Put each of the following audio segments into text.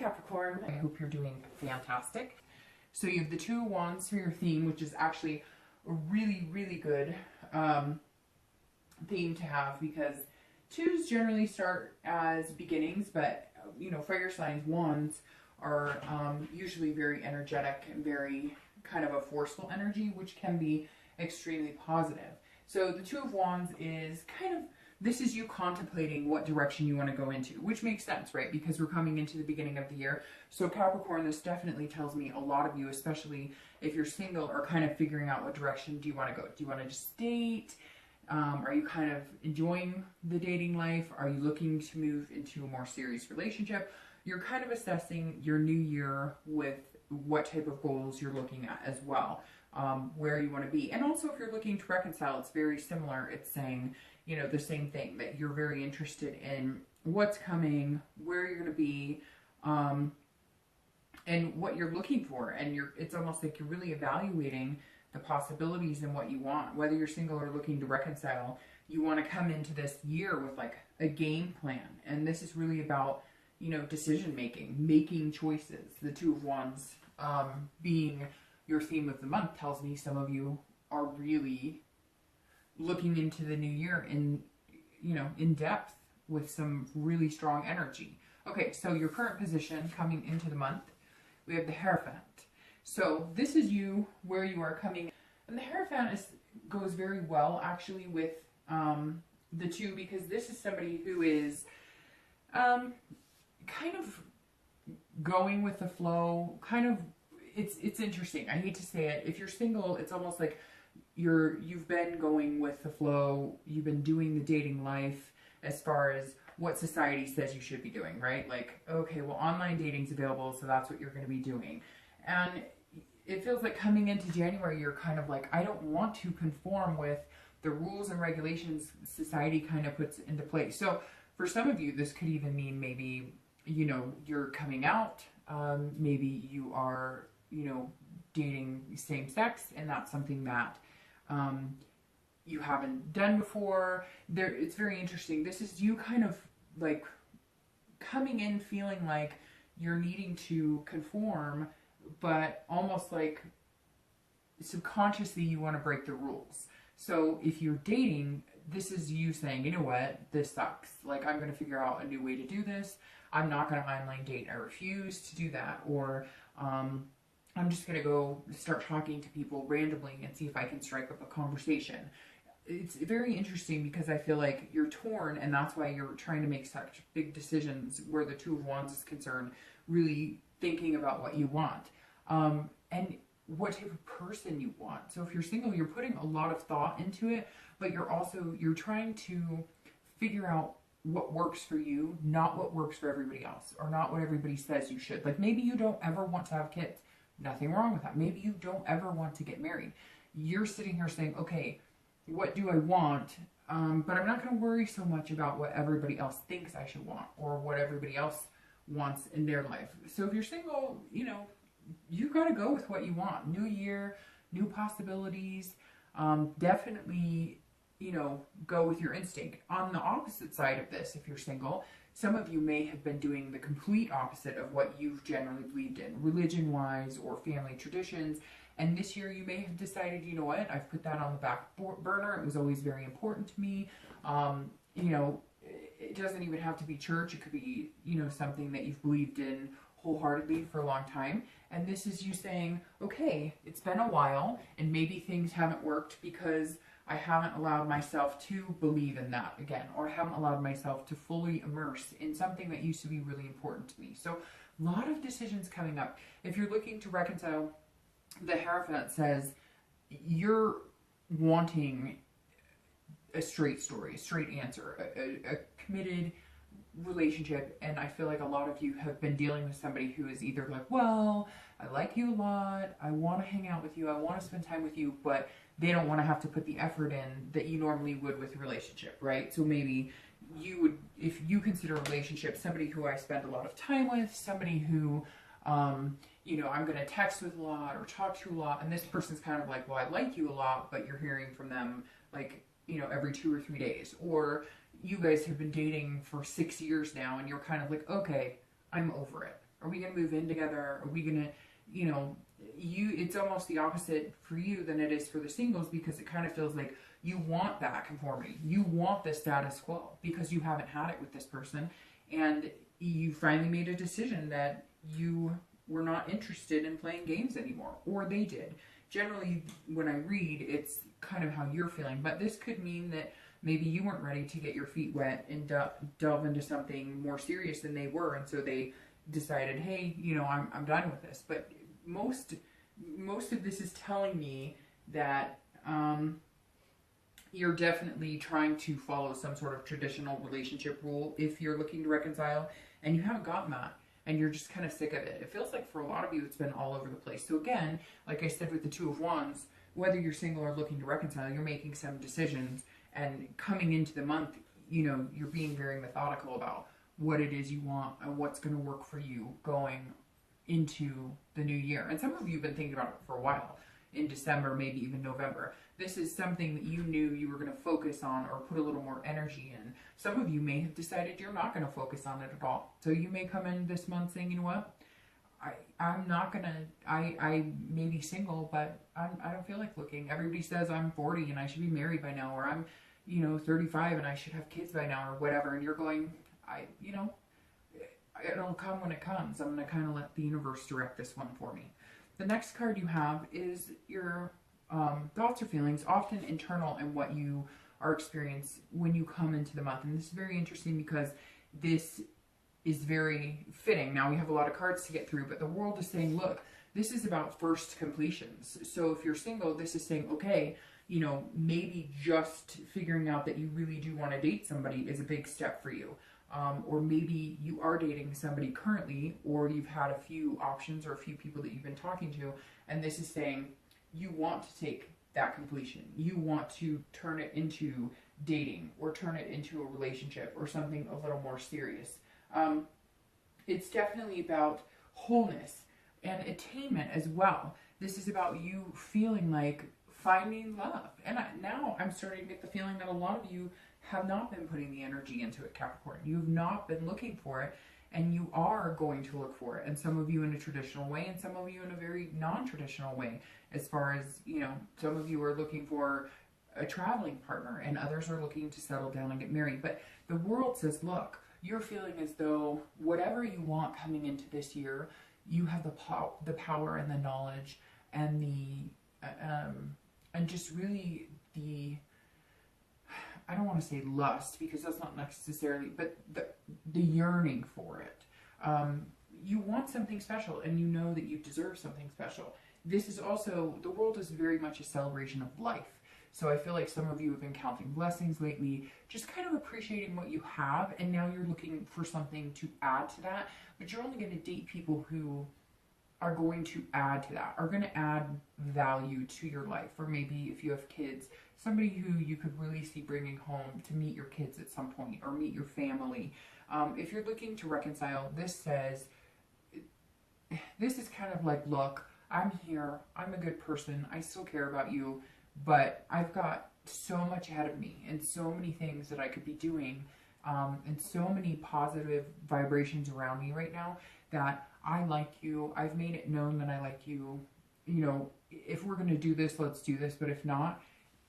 Capricorn. I hope you're doing fantastic. So you have the Two of Wands for your theme, which is actually a really, really good theme to have, because twos generally start as beginnings, but you know, fire signs, wands are usually very energetic and very kind of a forceful energy, which can be extremely positive. So the Two of Wands is kind of, this is you contemplating what direction you want to go into, which makes sense, right? Because we're coming into the beginning of the year. So Capricorn, this definitely tells me a lot of you, especially if you're single, are kind of figuring out what direction do you want to go. Do you want to just date? Are you kind of enjoying the dating life? Are you looking to move into a more serious relationship? You're kind of assessing your new year with what type of goals you're looking at as well, where you want to be. And also if you're looking to reconcile, it's very similar. It's saying, you know, the same thing, that you're very interested in what's coming, where you're going to be, and what you're looking for. And it's almost like you're really evaluating the possibilities and what you want. Whether you're single or looking to reconcile, you want to come into this year with like a game plan. And this is really about, you know, decision making, making choices. The Two of Wands being your theme of the month tells me some of you are really looking into the new year in, you know, in depth with some really strong energy. Okay, so your current position coming into the month, we have the Hierophant. So this is you, where you are coming. And the Hierophant goes very well actually with the two, because this is somebody who is kind of going with the flow, kind of, it's interesting. I hate to say it. If you're single, it's almost like you've been going with the flow. You've been doing the dating life as far as what society says you should be doing, right? Like, okay, well, online dating's available, so that's what you're going to be doing. And it feels like coming into January, you're kind of like, I don't want to conform with the rules and regulations society kind of puts into place. So for some of you, this could even mean maybe, you know, you're coming out, maybe you are, you know, dating same sex, and that's something that you haven't done before. It's very interesting. This is you kind of like coming in feeling like you're needing to conform, but almost like subconsciously you want to break the rules. So if you're dating, this is you saying, you know what, this sucks. Like, I'm going to figure out a new way to do this. I'm not going to online date. I refuse to do that. Or I'm just going to go start talking to people randomly and see if I can strike up a conversation. It's very interesting because I feel like you're torn, and that's why you're trying to make such big decisions where the Two of Wands is concerned, really thinking about what you want and what type of person you want. So if you're single, you're putting a lot of thought into it, but you're trying to figure out what works for you, not what works for everybody else, or not what everybody says you should. Like, maybe you don't ever want to have kids. Nothing wrong with that. Maybe you don't ever want to get married. You're sitting here saying, okay, what do I want? But I'm not going to worry so much about what everybody else thinks I should want, or what everybody else wants in their life. So if you're single, you know, you got to go with what you want. New year, new possibilities. Definitely, you know, go with your instinct. On the opposite side of this, if you're single, some of you may have been doing the complete opposite of what you've generally believed in, religion-wise or family traditions. And this year you may have decided, you know what, I've put that on the back burner. It was always very important to me. You know, it doesn't even have to be church. It could be, you know, something that you've believed in wholeheartedly for a long time. And this is you saying, okay, it's been a while, and maybe things haven't worked because I haven't allowed myself to believe in that again, or I haven't allowed myself to fully immerse in something that used to be really important to me. So a lot of decisions coming up. If you're looking to reconcile, the Hierophant says you're wanting a straight story, a straight answer, a committed relationship. And I feel like a lot of you have been dealing with somebody who is either like, well, I like you a lot, I want to hang out with you, I want to spend time with you, but they don't want to have to put the effort in that you normally would with a relationship, right? So maybe you would, if you consider a relationship somebody who I spend a lot of time with, somebody who, you know, I'm going to text with a lot or talk to a lot, and this person's kind of like, well, I like you a lot, but you're hearing from them like, you know, every 2 or 3 days. Or you guys have been dating for 6 years now, and you're kind of like, okay, I'm over it, Are we going to move in together? Are we going to, it's almost the opposite for you than it is for the singles, because it kind of feels like you want that conformity. You want the status quo because you haven't had it with this person, and you finally made a decision that you were not interested in playing games anymore, or they did. Generally, when I read, it's kind of how you're feeling, but this could mean that maybe you weren't ready to get your feet wet and delve into something more serious than they were, and so they decided, hey, I'm done with this. But most of this is telling me that you're definitely trying to follow some sort of traditional relationship rule if you're looking to reconcile, and you haven't gotten that, and you're just kind of sick of it. It feels like for a lot of you, it's been all over the place. So again, like I said with the Two of Wands, whether you're single or looking to reconcile, you're making some decisions, and coming into the month, you're being very methodical about what it is you want and what's going to work for you going into the new year. And some of you have been thinking about it for a while, in December, maybe even November. This is something that you knew you were going to focus on or put a little more energy in. Some of you may have decided you're not going to focus on it at all. So you may come in this month saying, you know what, I'm not going to, I may be single, but I don't feel like looking. Everybody says I'm 40 and I should be married by now, or I'm, 35 and I should have kids by now, or whatever. And you're going, it'll come when it comes. I'm going to kind of let the universe direct this one for me. The next card you have is your thoughts or feelings, often internal, and what you are experiencing when you come into the month. And this is very interesting because this is very fitting. Now we have a lot of cards to get through, but the world is saying, look, this is about first completions. So if you're single, this is saying, okay, maybe just figuring out that you really do want to date somebody is a big step for you. Or maybe you are dating somebody currently, or you've had a few options or a few people that you've been talking to, and this is saying you want to take that completion. You want to turn it into dating, or turn it into a relationship, or something a little more serious. It's definitely about wholeness and attainment as well. This is about you feeling like finding love. And now I'm starting to get the feeling that a lot of you have not been putting the energy into it, Capricorn. You've not been looking for it, and you are going to look for it. And some of you in a traditional way, and some of you in a very non-traditional way. As far as, some of you are looking for a traveling partner, and others are looking to settle down and get married. But the world says, look, you're feeling as though whatever you want coming into this year, you have the power and the knowledge and the, and just really the, I don't want to say lust, because that's not necessarily, but the yearning for it. You want something special, and you know that you deserve something special. This is also, the world is very much a celebration of life. So I feel like some of you have been counting blessings lately, just kind of appreciating what you have, and now you're looking for something to add to that. But you're only going to date people who are going to add to that, are going to add value to your life. Or maybe if you have kids, somebody who you could really see bringing home to meet your kids at some point, or meet your family. If you're looking to reconcile, this says, this is kind of like, look, I'm here, I'm a good person, I still care about you, but I've got so much ahead of me, and so many things that I could be doing, and so many positive vibrations around me right now, that I like you. I've made it known that I like you. If we're going to do this, let's do this. But if not,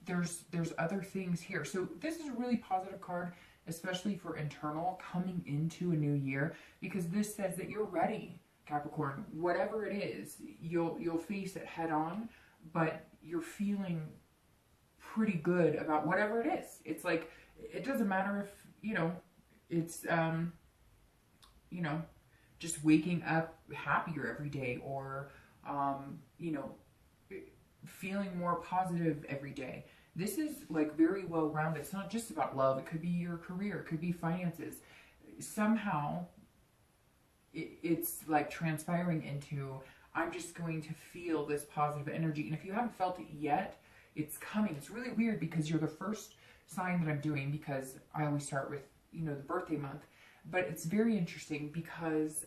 there's other things here. So this is a really positive card, especially for internal, coming into a new year, because this says that you're ready, Capricorn. Whatever it is, you'll face it head on, but you're feeling pretty good about whatever it is. It's like, it doesn't matter if, it's, just waking up happier every day, or, feeling more positive every day. This is like very well rounded. It's not just about love. It could be your career. It could be finances. Somehow it's like transpiring into, I'm just going to feel this positive energy. And if you haven't felt it yet, it's coming. It's really weird because you're the first sign that I'm doing, because I always start with, the birthday month. But it's very interesting because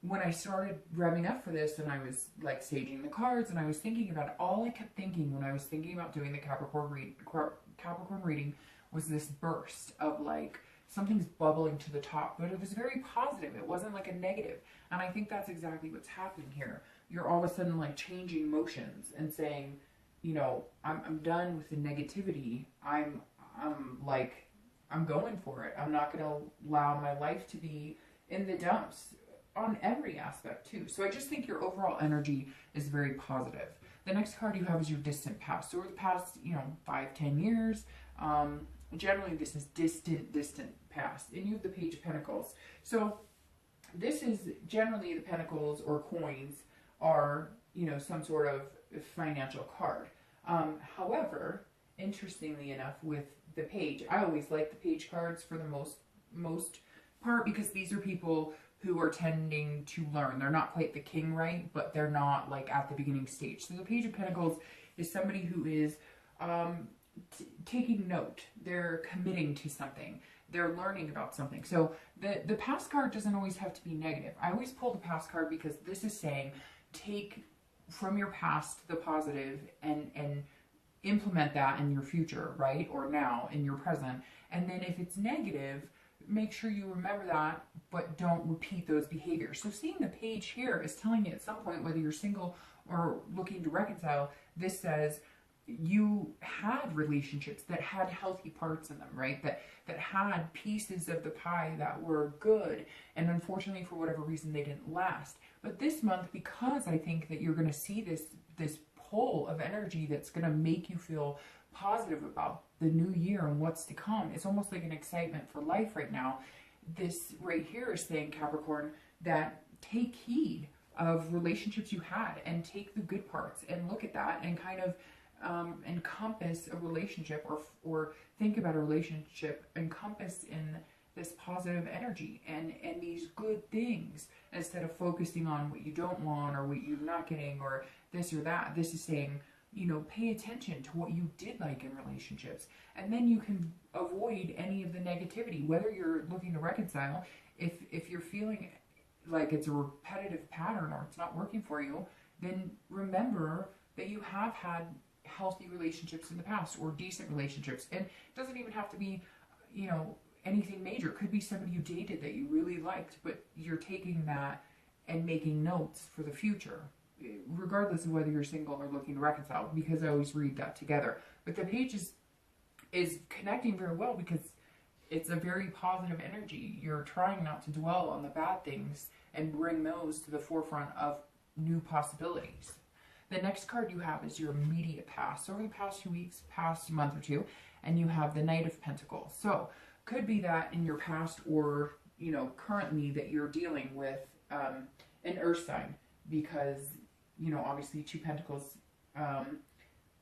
when I started revving up for this, and I was like saging the cards, and I was thinking about it, all I kept thinking when I was thinking about doing the Capricorn reading was this burst of like something's bubbling to the top, but it was very positive. It wasn't like a negative. And I think that's exactly what's happening here. You're all of a sudden like changing motions and saying, you know, I'm done with the negativity. I'm going for it. I'm not going to allow my life to be in the dumps on every aspect too. So I just think your overall energy is very positive. The next card you have is your distant past. So over the past, 5-10 years, generally this is distant past. And you have the Page of Pentacles. So this is generally the pentacles or coins are, some sort of financial card. However, interestingly enough, with the page, I always like the page cards for the most part, because these are people who are tending to learn. They're not quite the king, right? But they're not like at the beginning stage. So the Page of Pentacles is somebody who is taking note. They're committing to something. They're learning about something. So the past card doesn't always have to be negative. I always pull the past card because this is saying take from your past the positive and implement that in your future, right? Or now in your present. And then if it's negative, make sure you remember that, but don't repeat those behaviors. So seeing the page here is telling you at some point, whether you're single or looking to reconcile, this says you had relationships that had healthy parts in them, right? That had pieces of the pie that were good. And unfortunately, for whatever reason, they didn't last. But this month, because I think that you're going to see this pull of energy that's going to make you feel positive about the new year and what's to come. It's almost like an excitement for life right now. This right here is saying, Capricorn, that take heed of relationships you had and take the good parts and look at that and kind of encompass a relationship or think about a relationship encompass in this positive energy and these good things instead of focusing on what you don't want or what you're not getting or this or that. This is saying, pay attention to what you did like in relationships, and then you can avoid any of the negativity. Whether you're looking to reconcile, if you're feeling like it's a repetitive pattern or it's not working for you, then remember that you have had healthy relationships in the past or decent relationships. And it doesn't even have to be, anything major. It could be somebody you dated that you really liked, but you're taking that and making notes for the future, regardless of whether you're single or looking to reconcile, because I always read that together. But the page is connecting very well because it's a very positive energy. You're trying not to dwell on the bad things and bring those to the forefront of new possibilities. The next card you have is your immediate past. So over the past 2 weeks, past month or two, and you have the Knight of Pentacles. So could be that in your past or, currently that you're dealing with an earth sign, because, obviously 2 Pentacles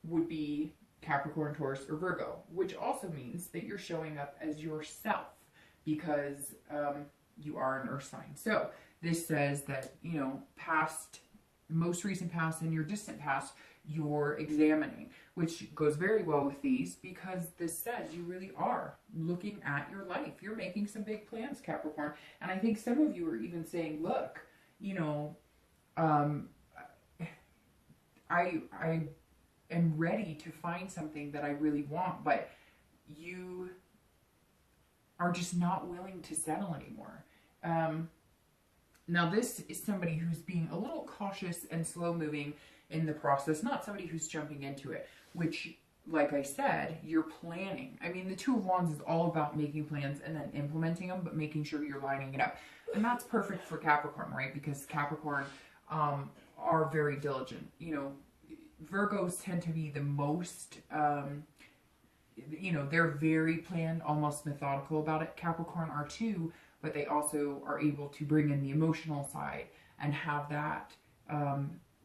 would be Capricorn, Taurus, or Virgo, which also means that you're showing up as yourself because you are an earth sign. So this says that, past, most recent past and your distant past, you're examining, which goes very well with these because this says you really are looking at your life. You're making some big plans, Capricorn. And I think some of you are even saying, look, I am ready to find something that I really want, but you are just not willing to settle anymore. Now this is somebody who's being a little cautious and slow moving in the process, not somebody who's jumping into it, which, like I said, you're planning. I mean, the Two of Wands is all about making plans and then implementing them, but making sure you're lining it up. And that's perfect for Capricorn, right? Because Capricorn are very diligent. Virgos tend to be the most, they're very planned, almost methodical about it. Capricorn are too, but they also are able to bring in the emotional side and have that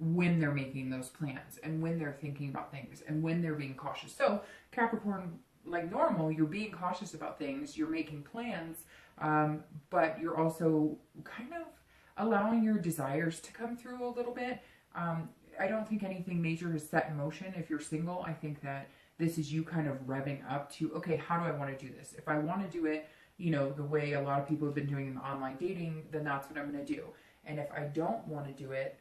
when they're making those plans and when they're thinking about things and when they're being cautious. So Capricorn, like normal, you're being cautious about things, you're making plans, but you're also kind of allowing your desires to come through a little bit. I don't think anything major is set in motion. If you're single, I think that this is you kind of revving up to, okay, how do I want to do this? If I want to do it, the way a lot of people have been doing in online dating, then that's what I'm going to do. And if I don't want to do it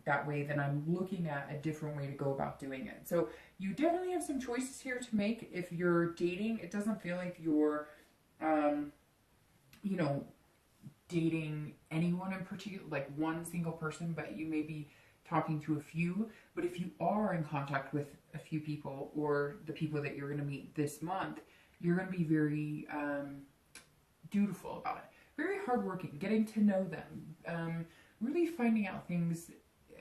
that way, then I'm looking at a different way to go about doing it. So you definitely have some choices here to make. If you're dating, it doesn't feel like you're you know, dating anyone in particular, like one single person, but you may be talking to a few. But if you are in contact with a few people, or the people that you're going to meet this month, you're going to be very dutiful about it, very hardworking, getting to know them, really finding out things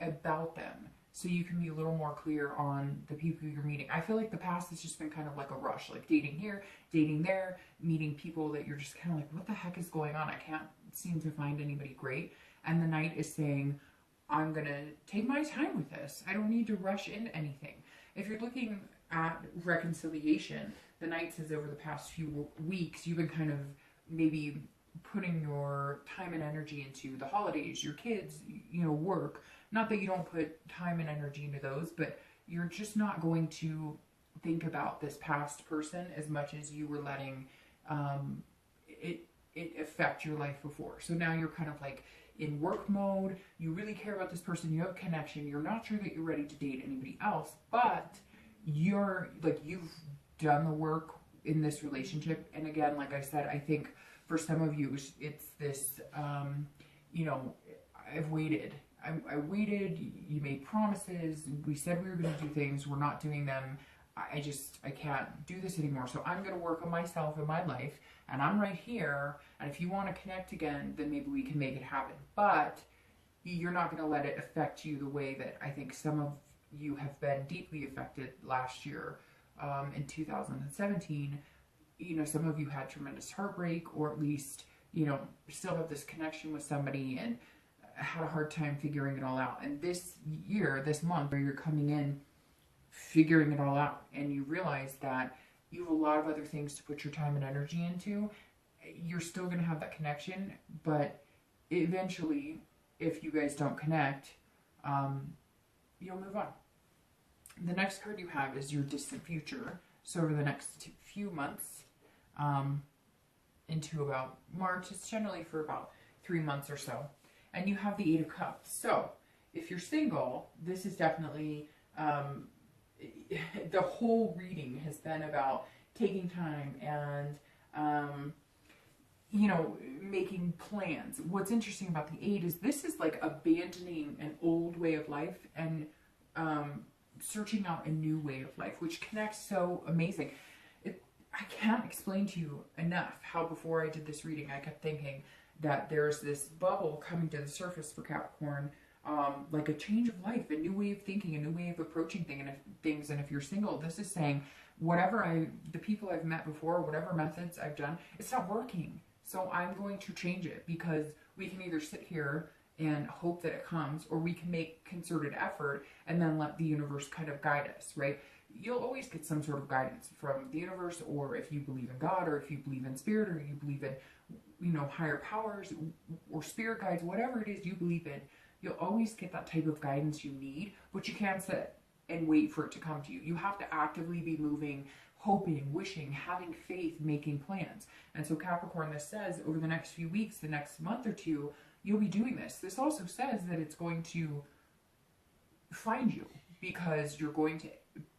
about them so you can be a little more clear on the people you're meeting. I feel like the past has just been kind of like a rush, like dating here, dating there, meeting people that you're just kind of like, what the heck is going on? I can't seem to find anybody great. And the Knight is saying, I'm going to take my time with this. I don't need to rush into anything. If you're looking at reconciliation, the Knight says over the past few weeks, you've been kind of maybe putting your time and energy into the holidays, your kids, you know, work. Not that you don't put time and energy into those, but you're just not going to think about this past person as much as you were letting it affect your life before. So now you're kind of like in work mode. You really care about this person. You have a connection. You're not sure that you're ready to date anybody else, but you're like, you've done the work in this relationship. And again, like I said, I think for some of you, it's this, you know, I've waited. I waited. You made promises. We said we were going to do things. We're not doing them. I can't do this anymore. So I'm going to work on myself and my life. And I'm right here. And if you want to connect again, then maybe we can make it happen. But you're not going to let it affect you the way that I think some of you have been deeply affected last year, in 2017. You know, some of you had tremendous heartbreak, or at least, you know, still have this connection with somebody and had a hard time figuring it all out. And this year, this month, where you're coming in, figuring it all out, and you realize that you have a lot of other things to put your time and energy into, you're still going to have that connection, but eventually, if you guys don't connect, you'll move on. The next card you have is your distant future. So over the next few months, into about March, it's generally for about 3 months or so. And you have the 8 of Cups. So if you're single, this is definitely, the whole reading has been about taking time and, you know, making plans. What's interesting about the 8 is this is like abandoning an old way of life and searching out a new way of life, which connects so amazing. I can't explain to you enough how before I did this reading, I kept thinking that there's this bubble coming to the surface for Capricorn, like a change of life, a new way of thinking, a new way of approaching things. And if you're single, this is saying the people I've met before, whatever methods I've done, it's not working. So I'm going to change it, because we can either sit here and hope that it comes, or we can make concerted effort and then let the universe kind of guide us, right? You'll always get some sort of guidance from the universe, or if you believe in God, or if you believe in spirit, or you believe in, you know, higher powers or spirit guides, whatever it is you believe in, you'll always get that type of guidance you need, but you can't sit and wait for it to come to you. You have to actively be moving, hoping, wishing, having faith, making plans. And so Capricorn, this says over the next few weeks, the next month or two, you'll be doing this. This also says that it's going to find you, because you're going to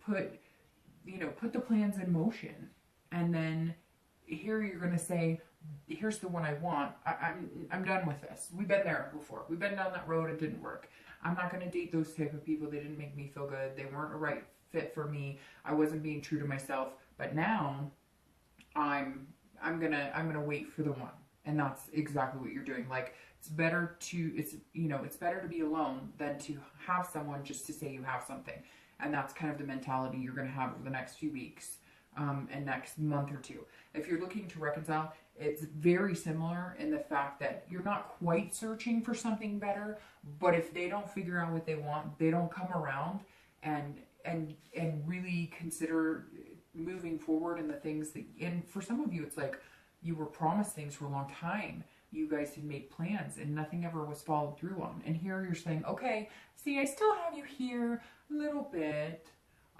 put the plans in motion, and then here you're going to say, here's the one I want. I'm done with this. We've been there before. We've been down that road. It didn't work. I'm not going to date those type of people. They didn't make me feel good. They weren't a right fit for me. I wasn't being true to myself. But now I'm gonna wait for the one. And that's exactly what you're doing. Like, it's better to be alone than to have someone just to say you have something. And that's kind of the mentality you're going to have over the next few weeks, and next month or two. If you're looking to reconcile, it's very similar in the fact that you're not quite searching for something better, but if they don't figure out what they want, they don't come around and really consider moving forward in the things that, and for some of you, it's like you were promised things for a long time. You guys had made plans and nothing ever was followed through on. And here you're saying, okay, see, I still have you here a little bit.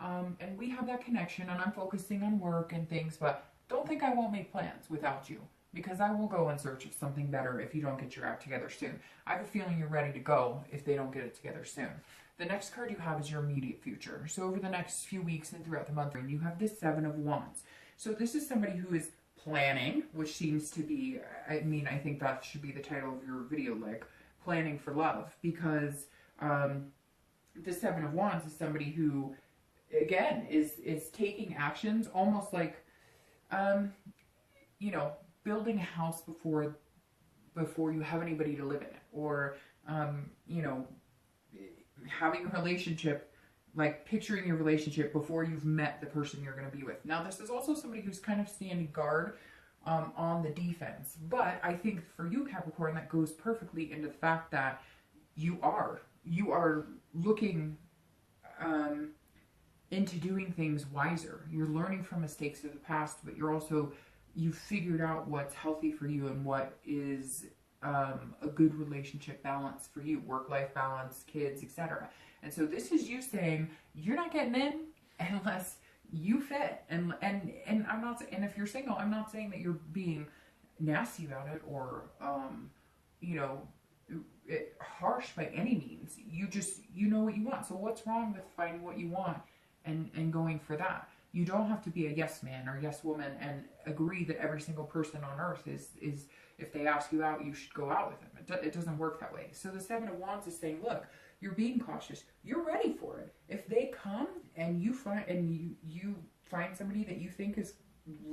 And we have that connection, and I'm focusing on work and things, but don't think I won't make plans without you, because I will go in search of something better if you don't get your act together soon. I have a feeling you're ready to go if they don't get it together soon. The next card you have is your immediate future. So over the next few weeks and throughout the month, you have this 7 of Wands. So this is somebody who is planning, which seems to be, I mean, I think that should be the title of your video, like planning for love, because the Seven of Wands is somebody who, again, is taking actions, almost like, you know, building a house before you have anybody to live in it, or you know, having a relationship, like picturing your relationship before you've met the person you're going to be with. Now, this is also somebody who's kind of standing guard on the defense, but I think for you, Capricorn, that goes perfectly into the fact that you are looking into doing things wiser. You're learning from mistakes of the past, but you've figured out what's healthy for you and what is a good relationship balance for you, work-life balance, kids, etc. And so this is you saying you're not getting in unless you fit. And I'm not. And if you're single, I'm not saying that you're being nasty about it or you know, harsh by any means. You know what you want. So what's wrong with finding what you want and going for that? You don't have to be a yes man or yes woman and agree that every single person on earth is if they ask you out, you should go out with them. It doesn't work that way. So the Seven of Wands is saying, look, you're being cautious. You're ready for it. If they come and you find somebody that you think is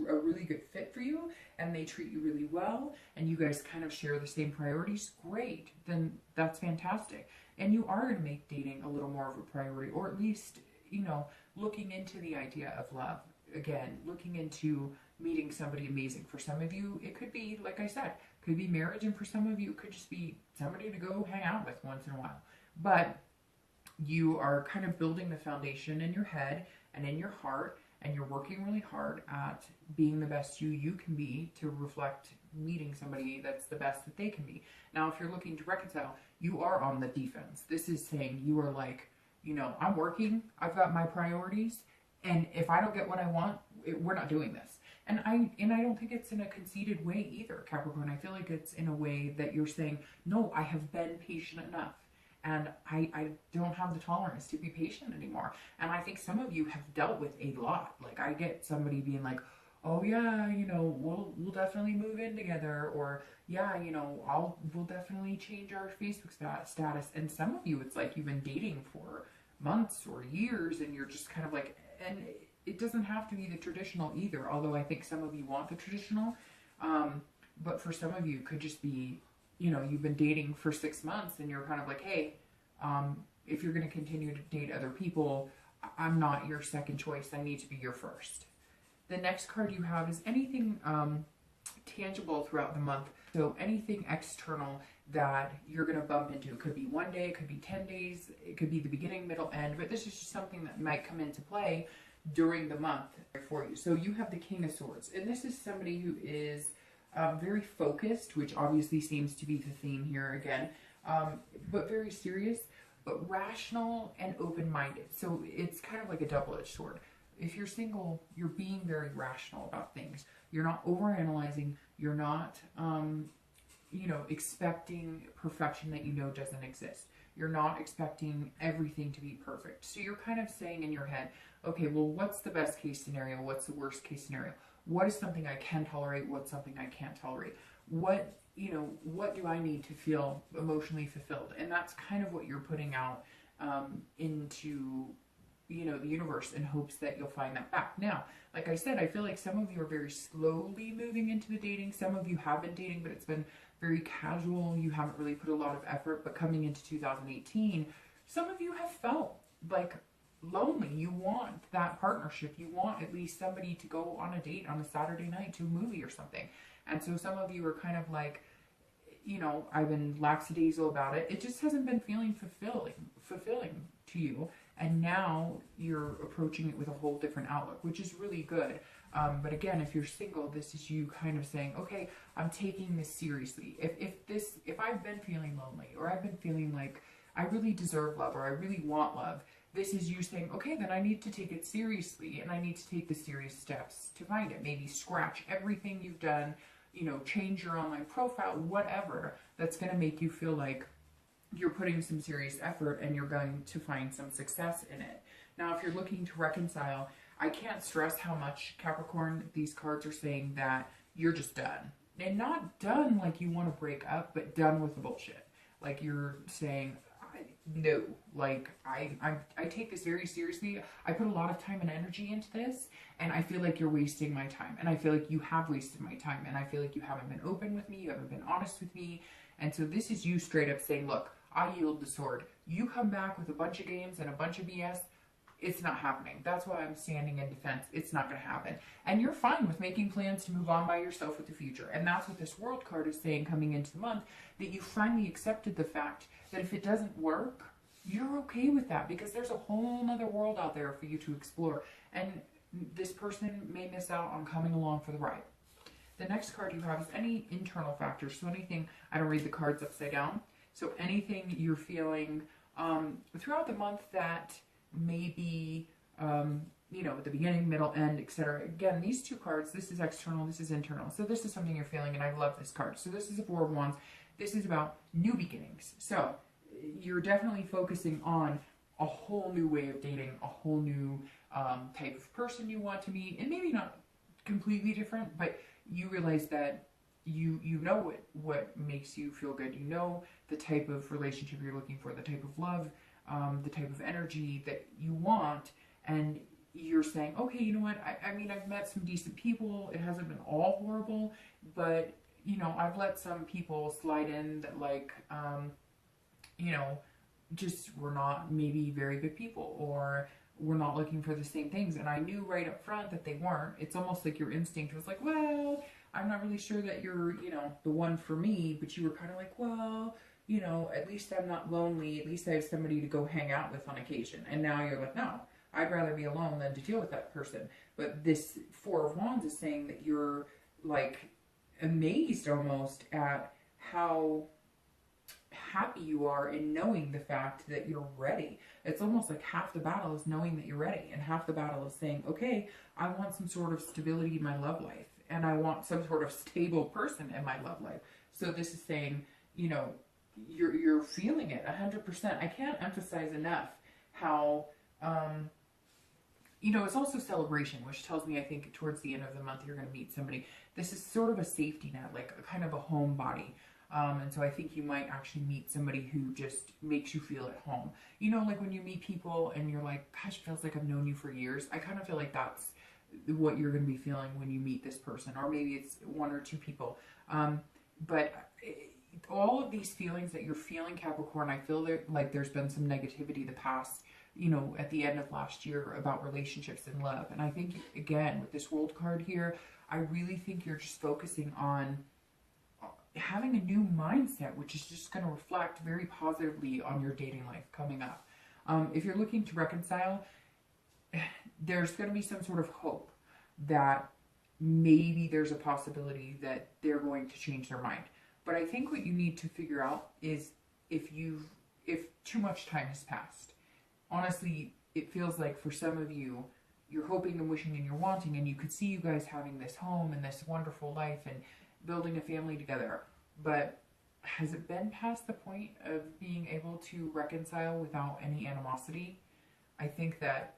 a really good fit for you and they treat you really well and you guys kind of share the same priorities, great. Then that's fantastic. And you are going to make dating a little more of a priority, or at least, you know, looking into the idea of love. Again, looking into meeting somebody amazing. For some of you, it could be, like I said, could be marriage, and for some of you, it could just be somebody to go hang out with once in a while. But you are kind of building the foundation in your head and in your heart, and you're working really hard at being the best you can be to reflect meeting somebody that's the best that they can be. Now, if you're looking to reconcile, you are on the defense. This is saying you are like, you know, I'm working, I've got my priorities, and if I don't get what I want, we're not doing this. And I don't think it's in a conceited way either, Capricorn. I feel like it's in a way that you're saying, no, I have been patient enough, and I don't have the tolerance to be patient anymore. And I think some of you have dealt with a lot. Like, I get somebody being like, oh yeah, you know, we'll definitely move in together, or yeah, you know, we'll definitely change our Facebook status. And some of you, it's like you've been dating for months or years, and you're just kind of like, and it doesn't have to be the traditional either, although I think some of you want the traditional, but for some of you, it could just be, you know, you've been dating for 6 months and you're kind of like, hey, if you're going to continue to date other people, I'm not your second choice. I need to be your first. The next card you have is anything tangible throughout the month. So anything external that you're going to bump into. It could be 1 day, it could be 10 days, it could be the beginning, middle, end, but this is just something that might come into play during the month for you. So you have the King of Swords, and this is somebody who is very focused, which obviously seems to be the theme here again, but very serious, but rational and open-minded. So it's kind of like a double-edged sword. If you're single, you're being very rational about things. You're not overanalyzing. You're not, you know, expecting perfection that you know doesn't exist. You're not expecting everything to be perfect. So you're kind of saying in your head, okay, well, what's the best case scenario? What's the worst case scenario? What is something I can tolerate? What's something I can't tolerate? What, you know, what do I need to feel emotionally fulfilled? And that's kind of what you're putting out into, you know, the universe in hopes that you'll find that back. Now, like I said, I feel like some of you are very slowly moving into the dating. Some of you have been dating, but it's been very casual. You haven't really put a lot of effort. But coming into 2018, some of you have felt like lonely. You want that partnership. You want at least somebody to go on a date on a Saturday night to a movie or something. And so some of you are kind of like, you know, I've been lackadaisical about it. It just hasn't been feeling fulfilling to you. And now you're approaching it with a whole different outlook, which is really good. But again, if you're single, this is you kind of saying, okay, I'm taking this seriously. If I've been feeling lonely, or I've been feeling like I really deserve love, or I really want love, this is you saying, okay, then I need to take it seriously, and I need to take the serious steps to find it. Maybe scratch everything you've done, you know, change your online profile, whatever, that's going to make you feel like you're putting some serious effort and you're going to find some success in it. Now, if you're looking to reconcile, I can't stress how much, Capricorn, these cards are saying that you're just done. And not done like you want to break up, but done with the bullshit. Like you're saying, no, like I take this very seriously. I put a lot of time and energy into this, and I feel like you're wasting my time. And I feel like you have wasted my time. And I feel like you haven't been open with me. You haven't been honest with me. And so this is you straight up saying, look, I yield the sword. You come back with a bunch of games and a bunch of BS. It's not happening. That's why I'm standing in defense. It's not going to happen. And you're fine with making plans to move on by yourself with the future. And that's what this World card is saying coming into the month, that you finally accepted the fact that if it doesn't work, you're okay with that, because there's a whole other world out there for you to explore. And this person may miss out on coming along for the ride. The next card you have is any internal factors. So anything, I don't read the cards upside down. So anything you're feeling throughout the month that maybe, you know, at the beginning, middle, end, etc. Again, these two cards, this is external, this is internal. So this is something you're feeling, and I love this card. So this is a Four of Wands. This is about new beginnings. So you're definitely focusing on a whole new way of dating, a whole new type of person you want to meet, and maybe not completely different, but you realize that you know what makes you feel good. You know the type of relationship you're looking for, the type of love, the type of energy that you want, and you're saying, okay, you know what, I mean, I've met some decent people. It hasn't been all horrible, but, you know, I've let some people slide in that, like, you know, just were not maybe very good people, or we're not looking for the same things. And I knew right up front that they weren't. It's almost like your instinct was like, well, I'm not really sure that you're, you know, the one for me, but you were kind of like, well, you know, at least I'm not lonely. At least I have somebody to go hang out with on occasion. And now you're like, no, I'd rather be alone than to deal with that person. But this Four of Wands is saying that you're, like, amazed almost at how happy you are in knowing the fact that you're ready. It's almost like half the battle is knowing that you're ready, and half the battle is saying, okay, I want some sort of stability in my love life, and I want some sort of stable person in my love life. So this is saying, you know, you're feeling it 100%. I can't emphasize enough how, you know, it's also celebration, which tells me, I think, towards the end of the month, you're going to meet somebody. This is sort of a safety net, like a kind of a home body. And so I think you might actually meet somebody who just makes you feel at home. You know, like when you meet people and you're like, gosh, it feels like I've known you for years. I kind of feel like that's what you're going to be feeling when you meet this person. Or maybe it's one or two people. But all of these feelings that you're feeling, Capricorn, I feel like there's been some negativity the past, you know, at the end of last year about relationships and love. And I think, again, with this World card here, I really think you're just focusing on having a new mindset, which is just going to reflect very positively on your dating life coming up. If you're looking to reconcile, there's going to be some sort of hope that maybe there's a possibility that they're going to change their mind. But I think what you need to figure out is if too much time has passed. Honestly, it feels like for some of you, you're hoping and wishing and you're wanting, and you could see you guys having this home and this wonderful life and building a family together. But has it been past the point of being able to reconcile without any animosity? I think that,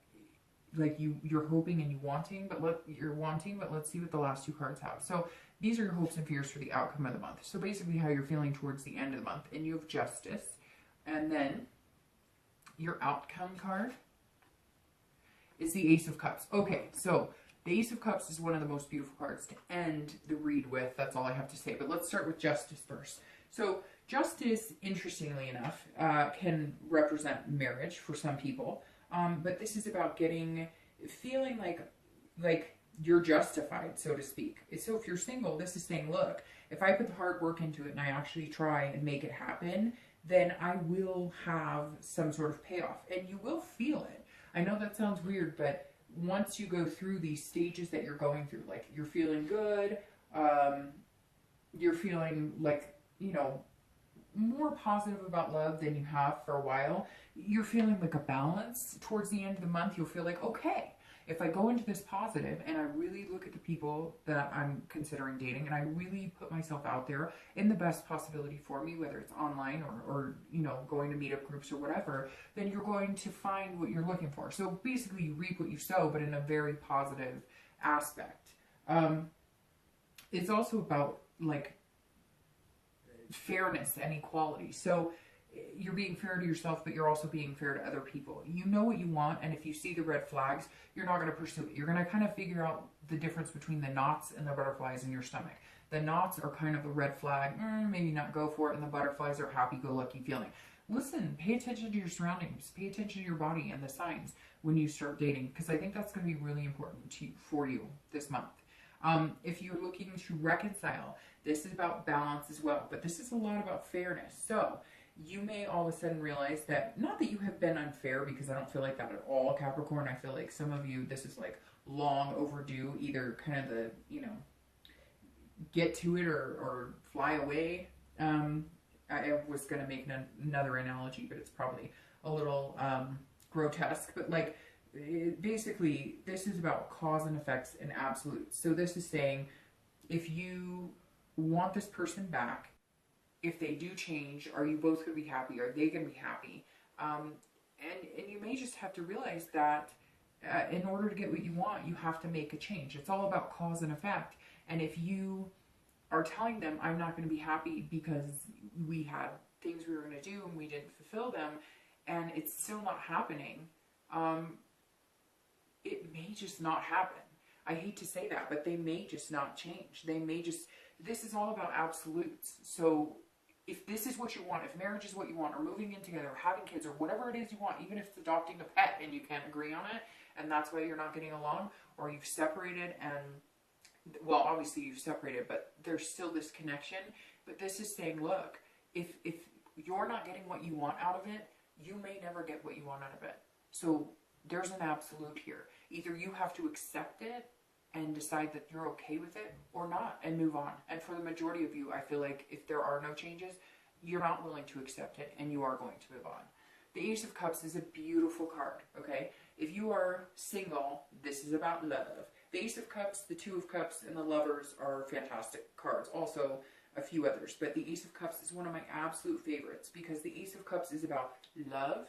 like, you're hoping and you're wanting, but let's see what the last two cards have. So these are your hopes and fears for the outcome of the month. So basically how you're feeling towards the end of the month. And you have Justice. And then your outcome card is the Ace of Cups. Okay, so the Ace of Cups is one of the most beautiful cards to end the read with. That's all I have to say. But let's start with Justice first. So Justice, interestingly enough, can represent marriage for some people. But this is about feeling like you're justified, so to speak. So if you're single, this is saying, look, if I put the hard work into it and I actually try and make it happen, then I will have some sort of payoff. And you will feel it. I know that sounds weird, but once you go through these stages that you're going through, like you're feeling good, you're feeling like, you know, more positive about love than you have for a while, you're feeling like a balance towards the end of the month. You'll feel like, okay, if I go into this positive and I really look at the people that I'm considering dating and I really put myself out there in the best possibility for me, whether it's online or you know, going to meetup groups or whatever, then you're going to find what you're looking for. So basically you reap what you sow, but in a very positive aspect. It's also about like fairness and equality. So you're being fair to yourself, but you're also being fair to other people. You know what you want, and if you see the red flags, you're not going to pursue it. You're going to kind of figure out the difference between the knots and the butterflies in your stomach. The knots are kind of a red flag, maybe not go for it, and the butterflies are happy-go-lucky feeling. Listen, pay attention to your surroundings, pay attention to your body and the signs when you start dating, because I think that's going to be really important for you this month. If you're looking to reconcile, this is about balance as well, but this is a lot about fairness. So you may all of a sudden realize that, not that you have been unfair, because I don't feel like that at all, Capricorn. I feel like some of you, this is like long overdue, either kind of the, you know, get to it or fly away. I was going to make another analogy, but it's probably a little grotesque, but like basically this is about cause and effects and absolutes. So this is saying, if you want this person back, if they do change, are you both going to be happy? Are they going to be happy? And you may just have to realize that in order to get what you want, you have to make a change. It's all about cause and effect. And if you are telling them, I'm not going to be happy because we had things we were going to do and we didn't fulfill them, and it's still not happening, it may just not happen. I hate to say that, but they may just not change. They may just, this is all about absolutes. So if this is what you want, if marriage is what you want, or moving in together, or having kids, or whatever it is you want, even if it's adopting a pet and you can't agree on it, and that's why you're not getting along, or you've separated and, well, obviously you've separated, but there's still this connection. But this is saying, look, if you're not getting what you want out of it, you may never get what you want out of it. So there's an absolute here. Either you have to accept it and decide that you're okay with it, or not, and move on. And for the majority of you, I feel like if there are no changes, you're not willing to accept it, and you are going to move on. The Ace of Cups is a beautiful card, okay? If you are single, this is about love. The Ace of Cups, the Two of Cups, and the Lovers are fantastic cards. Also, a few others. But the Ace of Cups is one of my absolute favorites, because the Ace of Cups is about love,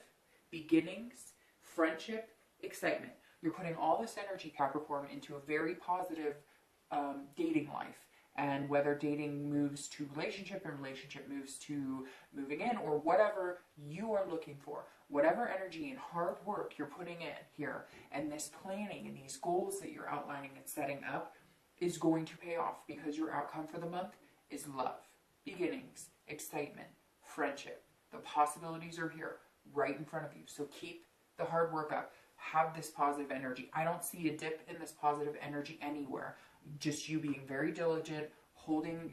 beginnings, friendship, excitement. You're putting all this energy, Capricorn, into a very positive dating life. And whether dating moves to relationship and relationship moves to moving in, or whatever you are looking for, whatever energy and hard work you're putting in here, and this planning and these goals that you're outlining and setting up is going to pay off, because your outcome for the month is love, beginnings, excitement, friendship. The possibilities are here right in front of you. So keep the hard work up. Have this positive energy. I don't see a dip in this positive energy anywhere. Just you being very diligent,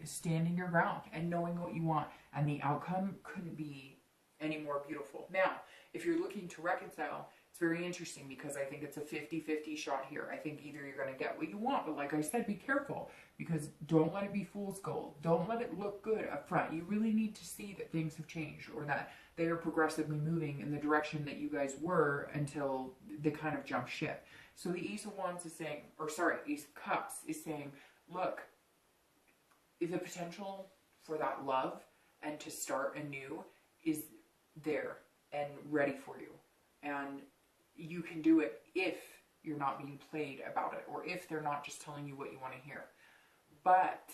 standing your ground, and knowing what you want. And the outcome couldn't be any more beautiful. Now, if you're looking to reconcile, it's very interesting, because I think it's a 50-50 shot here. I think either you're going to get what you want, but like I said, be careful, because don't let it be fool's gold. Don't let it look good up front. You really need to see that things have changed, or that they are progressively moving in the direction that you guys were until they kind of jump ship. So the Ace of Wands is saying, Ace of Cups is saying, look, the potential for that love and to start anew is there and ready for you. And you can do it if you're not being played about it, or if they're not just telling you what you want to hear. But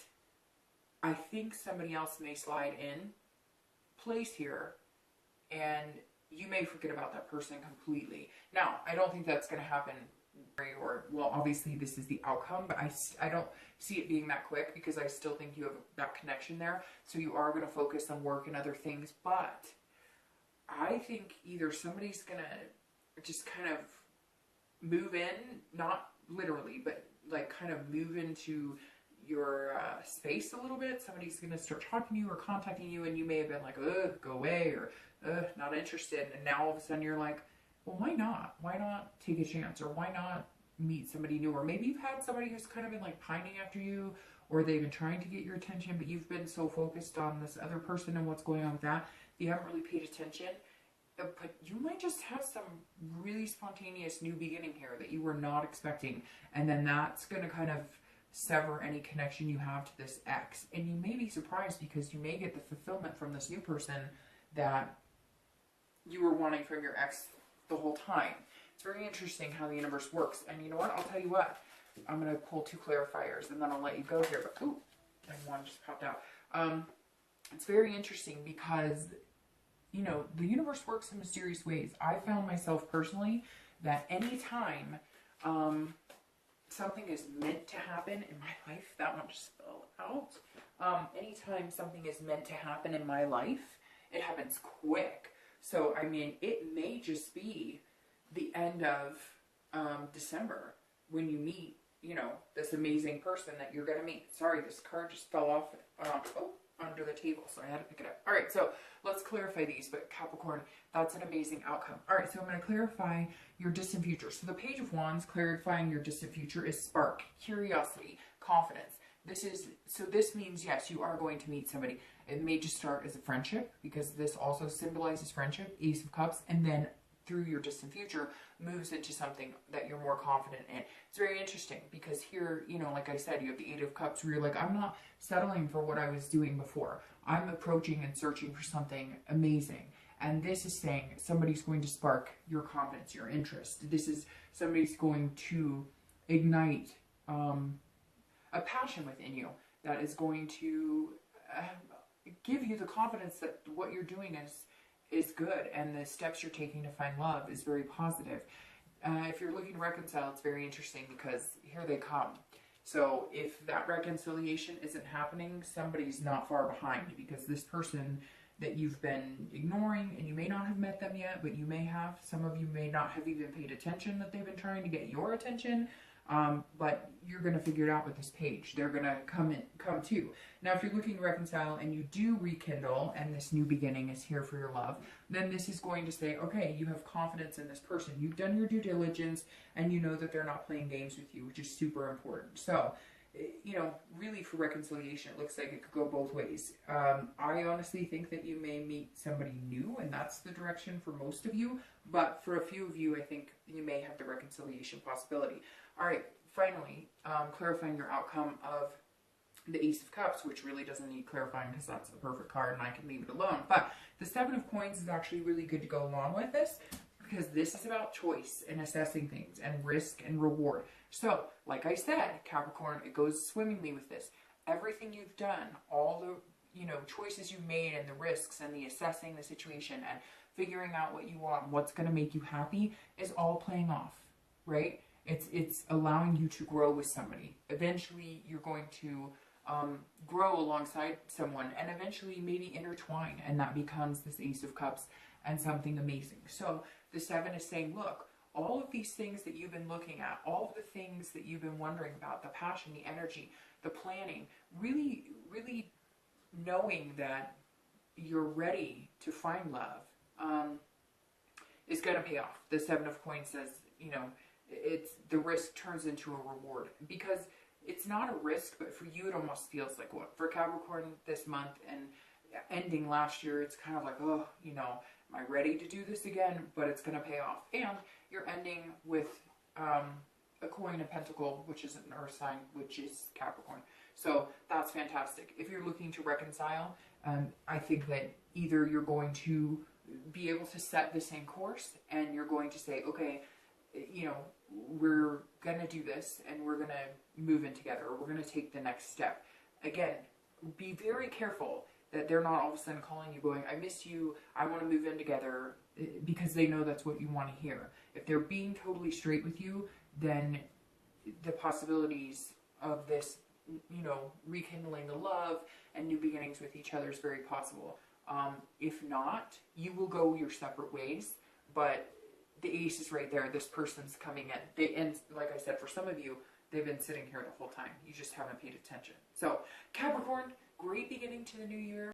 I think somebody else may slide in place here, and you may forget about that person completely. Now, I don't think that's going to happen, or, well, obviously this is the outcome, but I don't see it being that quick, because I still think you have that connection there. So you are going to focus on work and other things, but I think either somebody's going to just kind of move in, not literally, but like kind of move into your space a little bit. Somebody's going to start talking to you or contacting you, and you may have been like, ugh, go away, or not interested. And now all of a sudden you're like, well, why not? Why not take a chance? Or why not meet somebody new? Or maybe you've had somebody who's kind of been like pining after you, or they've been trying to get your attention, but you've been so focused on this other person and what's going on with that, you haven't really paid attention. but you might just have some really spontaneous new beginning here that you were not expecting. And then that's going to kind of sever any connection you have to this ex. And you may be surprised because you may get the fulfillment from this new person that you were wanting from your ex the whole time. It's very interesting how the universe works. And you know what? I'll tell you what. I'm going to pull 2 clarifiers and then I'll let you go here. But, ooh, and one just popped out. It's very interesting because, you know, the universe works in mysterious ways. I found myself personally that anytime something is meant to happen in my life, that one just fell out. Anytime something is meant to happen in my life, it happens quick. So, I mean, it may just be the end of December when you meet, you know, this amazing person that you're going to meet. Sorry, this card just fell off under the table, so I had to pick it up. All right, so let's clarify these. But Capricorn, that's an amazing outcome. All right, so I'm going to clarify your distant future. So the Page of Wands, clarifying your distant future, is spark, curiosity, confidence. This means, yes, you are going to meet somebody. It may just start as a friendship, because this also symbolizes friendship, Ace of Cups, and then through your distant future moves into something that you're more confident in. It's very interesting because here, you know, like I said, you have the 8 of Cups where you're like, I'm not settling for what I was doing before. I'm approaching and searching for something amazing. And this is saying somebody's going to spark your confidence, your interest. This is somebody's going to ignite a passion within you that is going to give you the confidence that what you're doing is good, and the steps you're taking to find love is very positive. If you're looking to reconcile, it's very interesting because here they come. So if that reconciliation isn't happening, somebody's not far behind, because this person that you've been ignoring, and you may not have met them yet, but you may have. Some of you may not have even paid attention that they've been trying to get your attention. But you're going to figure it out with this page. They're going to come too. Now, if you're looking to reconcile and you do rekindle and this new beginning is here for your love, then this is going to say, okay, you have confidence in this person. You've done your due diligence and you know that they're not playing games with you, which is super important. So, you know, really for reconciliation, it looks like it could go both ways. I honestly think that you may meet somebody new, and that's the direction for most of you. But for a few of you, I think you may have the reconciliation possibility. All right, finally, clarifying your outcome of the Ace of Cups, which really doesn't need clarifying because that's the perfect card and I can leave it alone. But the 7 of Coins is actually really good to go along with this, because this is about choice and assessing things and risk and reward. So, like I said, Capricorn, it goes swimmingly with this. Everything you've done, all the, you know, choices you've made and the risks and the assessing the situation and figuring out what you want, what's going to make you happy, is all playing off, right? It's allowing you to grow with somebody. Eventually, you're going to grow alongside someone and eventually maybe intertwine, and that becomes this Ace of Cups and something amazing. So the 7 is saying, look, all of these things that you've been looking at, all of the things that you've been wondering about, the passion, the energy, the planning, really, really knowing that you're ready to find love is going to pay off. The 7 of Coins says, you know, it's the risk turns into a reward, because it's not a risk, but for you it almost feels like what for Capricorn this month and ending last year, it's kind of like, oh, you know, am I ready to do this again? But it's going to pay off. And you're ending with a Coin of Pentacle, which is an earth sign, which is Capricorn. So that's fantastic. If you're looking to reconcile, I think that either you're going to be able to set the same course and you're going to say, okay, you know, we're going to do this and we're going to move in together, or we're going to take the next step. Again, be very careful that they're not all of a sudden calling you going, I miss you, I want to move in together, because they know that's what you want to hear. If they're being totally straight with you, then the possibilities of this, you know, rekindling the love and new beginnings with each other is very possible. If not, you will go your separate ways, but the Ace is right there. This person's coming in. And like I said, for some of you, they've been sitting here the whole time. You just haven't paid attention. So, Capricorn, great beginning to the new year.